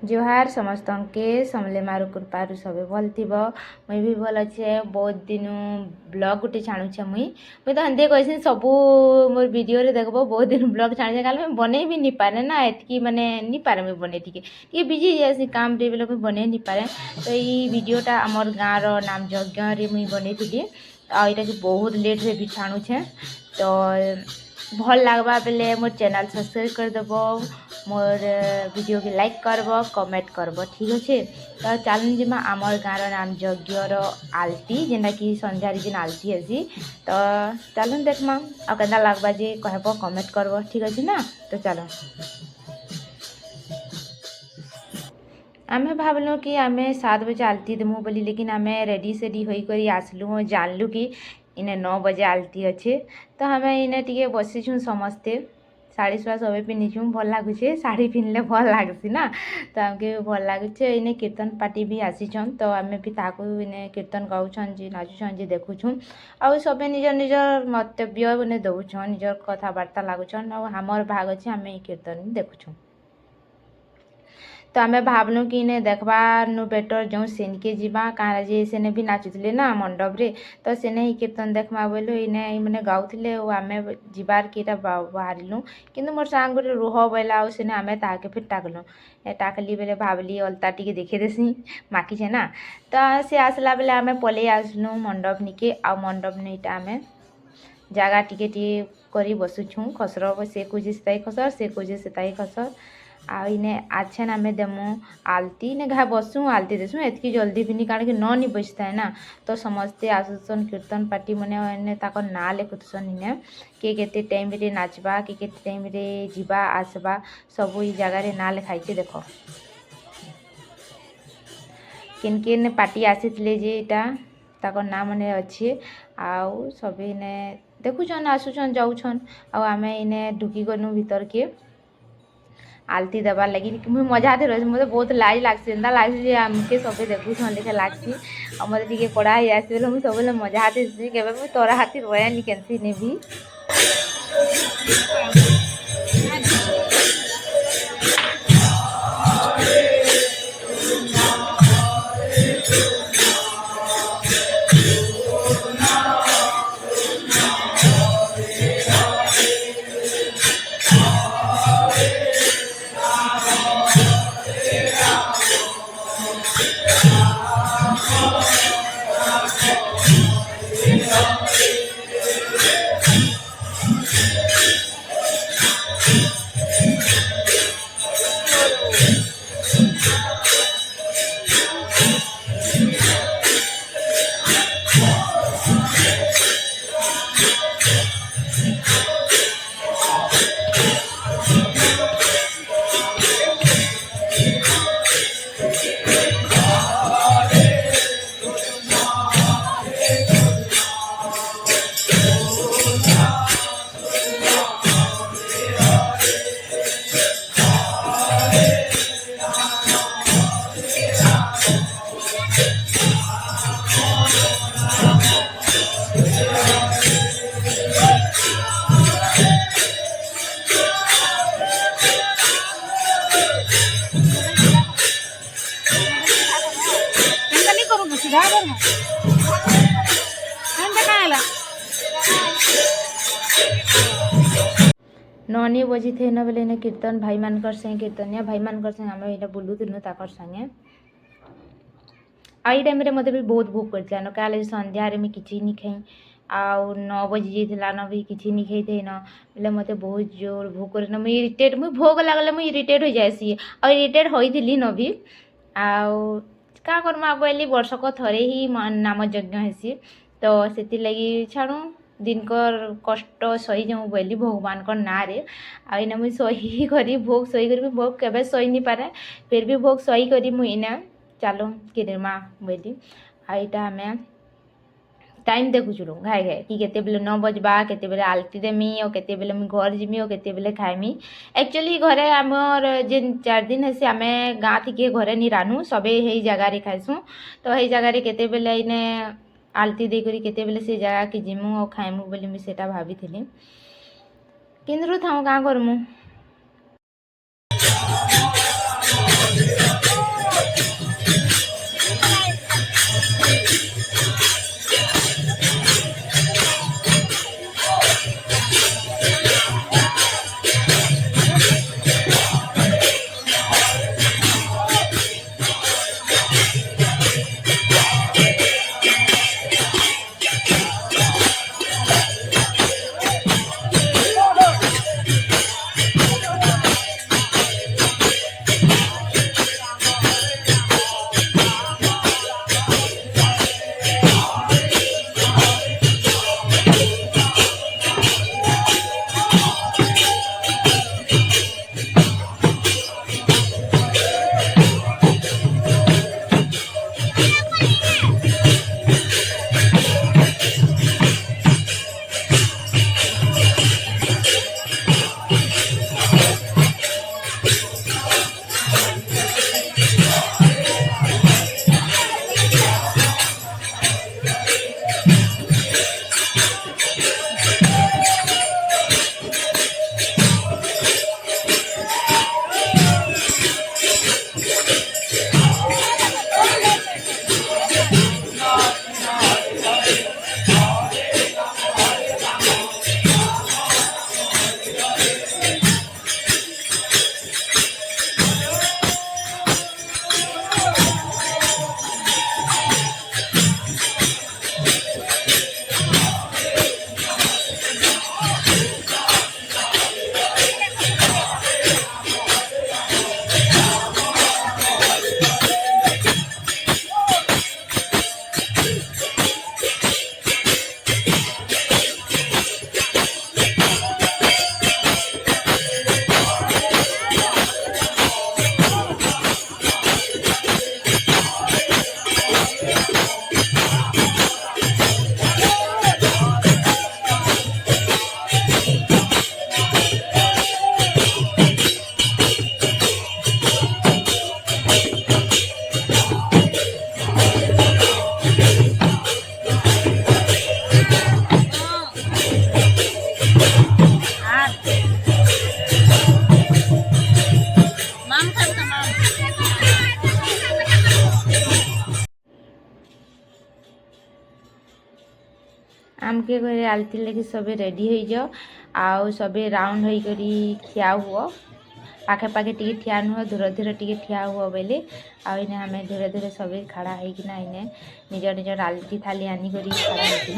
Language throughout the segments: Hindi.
जोहार समस्त के समले मारू कृपारू सबे भल थी मुई भी भल अच्छे बहुत दिन ब्लॉग गोटे छाणुचे मुई तो हंदे कैसे सबू मोर वीडियो रे देखबो बहुत दिन ब्लॉग छाणुचे काल मैं बने भी नहीं पारे ना एतकी माने नहीं पारे मैं बने टी बिजी जैसी काम रे बेले बने नहीं पारे तो ये वीडियोटा आमर गाँव रो नाम यज्ञ रे मुई बने थी आ इटा कि बहुत लेट रे भी छाणुचे तो भल लगवा बेले मोर चैनल सब्सक्राइब कर देबो मोर वीडियो के लाइक करब कमेंट करब ठीक अच्छे तो चलन जिमा आमर गाँव नाम यज्ञर आलती जेनटा कि संध्यार दिन आलती हेसी तो चलन देखमा आ केना लगवा जे कहब कमेंट करब ठीक अच्छे ना तो चलो आमे भावलु कि आमे 7 बजे आलती देमु बोली लेकिन आमे रेडी सेडी होई आसलु जानलु कि इने 9 बजे आलती अच्छे तो हमें इने टिके बसीछुँ समस्ते साड़ी सुआ सब पिंधिछुँ भल लगुचे साड़ी पिंधले भल लगसी ना तो आमके भल लगुचे इने कीर्तन पार्टी भी आसीछन तो आमे भी ताकू इने कीर्तन गाउछन जी नाचुछन जी देखुछुँ आउ सबे निजर निजर मंतव्य बने दउछन निजर कथबार्ता लागुछन और हमर भाग अच्छे आमे कीर्तन देखुछुँ तो आमे भावनु कि इने देखबार नु बेटर जो सीन के जीवा कहाँ जे सेने भी नाचुले ना मंडप रे तो सेने ही कीर्तन देखमा बोलो इने मैंने गाउले और आमे जीवार कीटा बाहरिलु किंतु मोर सांग गोटे रुह बोला और सेने आमे ताके फिर टाकलु टाकली बेले भावली अलता टिके देखे देसी माखी छे ना तो से आसला बेले आमे पले आसलु मंडप निके आ मंडप नईटा आमे जगह टिके करी बसुछुँ खसर से कुछ से खसर से कुछ से खसर आ इने आछन आमे देमु आलती ने घा बसु आलती देसु एतकी जल्दी भी नहीं कारण कि नहीं बजता है ना तो समस्ते आसुसन कीर्तन पार्टी मने ताको ना लिखुसन इने के केते टाइम रे नाचबा के केते टाइम रे जीवा आसबा सब ई जगह रे ना लिखाई छे देखो किन किन पार्टी आसीथिले जे इटा ताको ना मने अच्छे आउ सब इने देखुछन आसुछन जाउछन आ आमे इने ढुकी गनु भीतर के आलती देवार लगी मुझे मजा आते रही मतलब बहुत लाज लगसी एंता लगसी आमके सबे देखुछन लेखे लगसी और मतलब टिके कड़ा ही आसी मुझे सब मजा आती के तोरा हाथी रोयानी केनसी ने भी नौनी बजी थे ना बोले ना कीर्तन भाई मानकर संगे कीर्तनिया भाई मानकर संगे आम ये बुलूलु ताकर संगे आई टाइम मत भी बहुत भोक करता न क्या संध्यारे मुझे किसी नहीं खाई आउ 9 बजी जाता न भी किसी नहीं खाई थे न बोले मत बहुत जोर भोक कर मुझे इरिटेट मुझे भोग लगले मुझे इरिटेट हो जाएसी और इरिटेट होती न भी आउ क्या करमा बोली वर्षक थरे ही नाम यज्ञ हेसी तो से लगी छाड़ू दिनकर कष्ट सही जाऊँ बोली भगवान को ना रे आईना मुझे सही करी भोग सही करी भोग केबे सही नहीं पारे फिर भी भोग सही करी मुई ना चलो किरमा बोली आईटा हमें टाइम देखुचुलु घाए घाए कि केते बेले 9 बजबा केते बेले आलती देमी और केते बेले मुई घर जिमी और केते बेले खाइमी एक्चुअली घरे आमर जेन 4 दिन हेसी आमे गाँ थी घरे नहीं रानू सबे हे जगह रे खाइसु तो हे जगह रे केते बेले इने आलती दे करी केते बेले से जगह के जिमु और खाइमु बोली मुई सेटा भाबिथिली किंतु थाऊ गाँ करमु आमके घरे आलती लगे सबे रेडी हो जाओ आउ सबे राउंड हो करी ठिया हुआ पाखे पाखे टी ठिया नुह दूर दूर टी ठिया हुआ बोले आउ आम धीरे धीरे सबे खड़ा होना इने निज निज आलती थाली आनिक खड़ा होती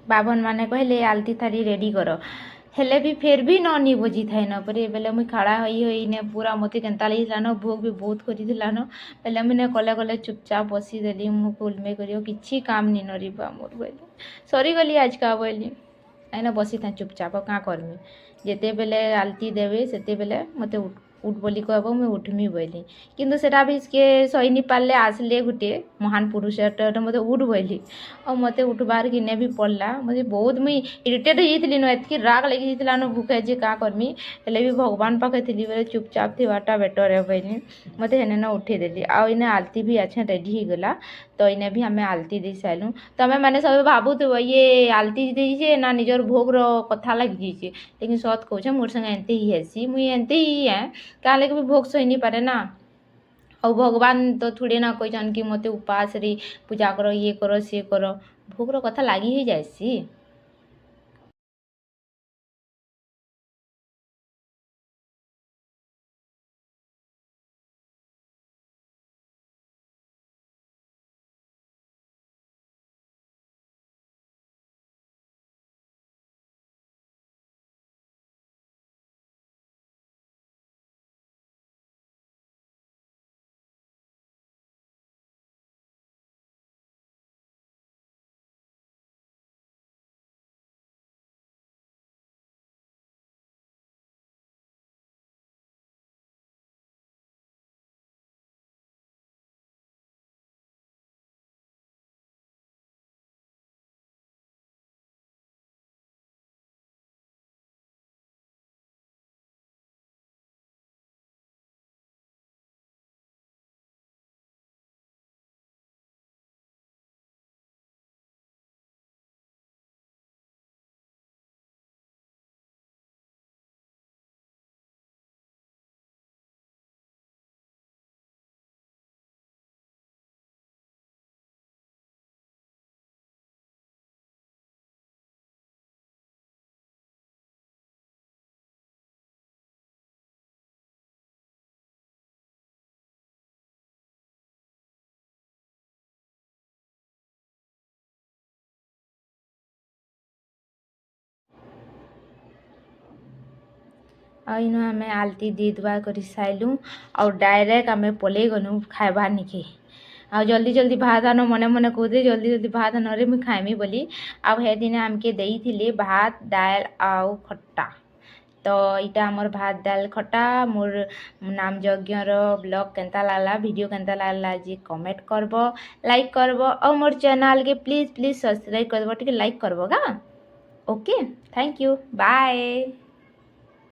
बाभन माने कहले आलती थाली रेडी कर हेले भी फिर भी नी बुझी थाई न परे बेले मुई खड़ा होई पूरा मते केनता लगिला न भोग भी बहुत करिला न बेले मुने कले कले चुपचाप बसी देली मु कुलमे करियो किछि काम नी नरिबा मोर बोली सरी गली आज का बोली आइना बसी था चुपचाप का करमी जेते बेले आलती देवे सेते बेले मते उठ बोली कहब मुई उठमी बोली किंतु सेटा भी के सही नी पारले आसले गुटे महान पुरुष मते उठ बोली और मते उठबार किने भी पड़ला मते बहुत मुई इरिटेट हो जाइली न एतकी राग लगी जाइला न भूखे जे का करमी हेले भी भगवान पाखे थी बेले चुपचाप थीवाटा बेटर है बोली मते हेने न उठे देली आ इने आलती भी अच्छा रेडी हो गला तो इने भी हमें आलती दे साइलु तमे माने सब भाबुथबो ये आलती देइछे ना निजर भोग रो कथा लगी जाइछे लेकिन सत कहूछ मोर संगे एंते ही हेसी मुई एंते ही है काले के भी भोग सही नहीं पारे ना और भगवान तो थोड़े ना कहन कि मते उपास रे पूजा करो ये करो से करो भोग रो कथा लगी ही जाइसी इन आम आलती दी दुआ कर साइलु और डायरेक्ट आम पलि गलु खाइबार निके आ जल्दी जल्दी भात आन मने मने कहते जल्दी जल्दी भात आन रे मुई खाइमी बोली आ हे दिन आमके देइथिले भात दाल आउ खट्टा तो इटा आमर भात दाल खट्टा मोर नाम यज्ञर ब्लॉग केनता लागला वीडियो केनता लागला जे कमेंट करब लाइक करब और मोर चैनल के प्लीज प्लीज सब्सक्राइब करब टिके लाइक करब गा ओके थैंक यू बाय।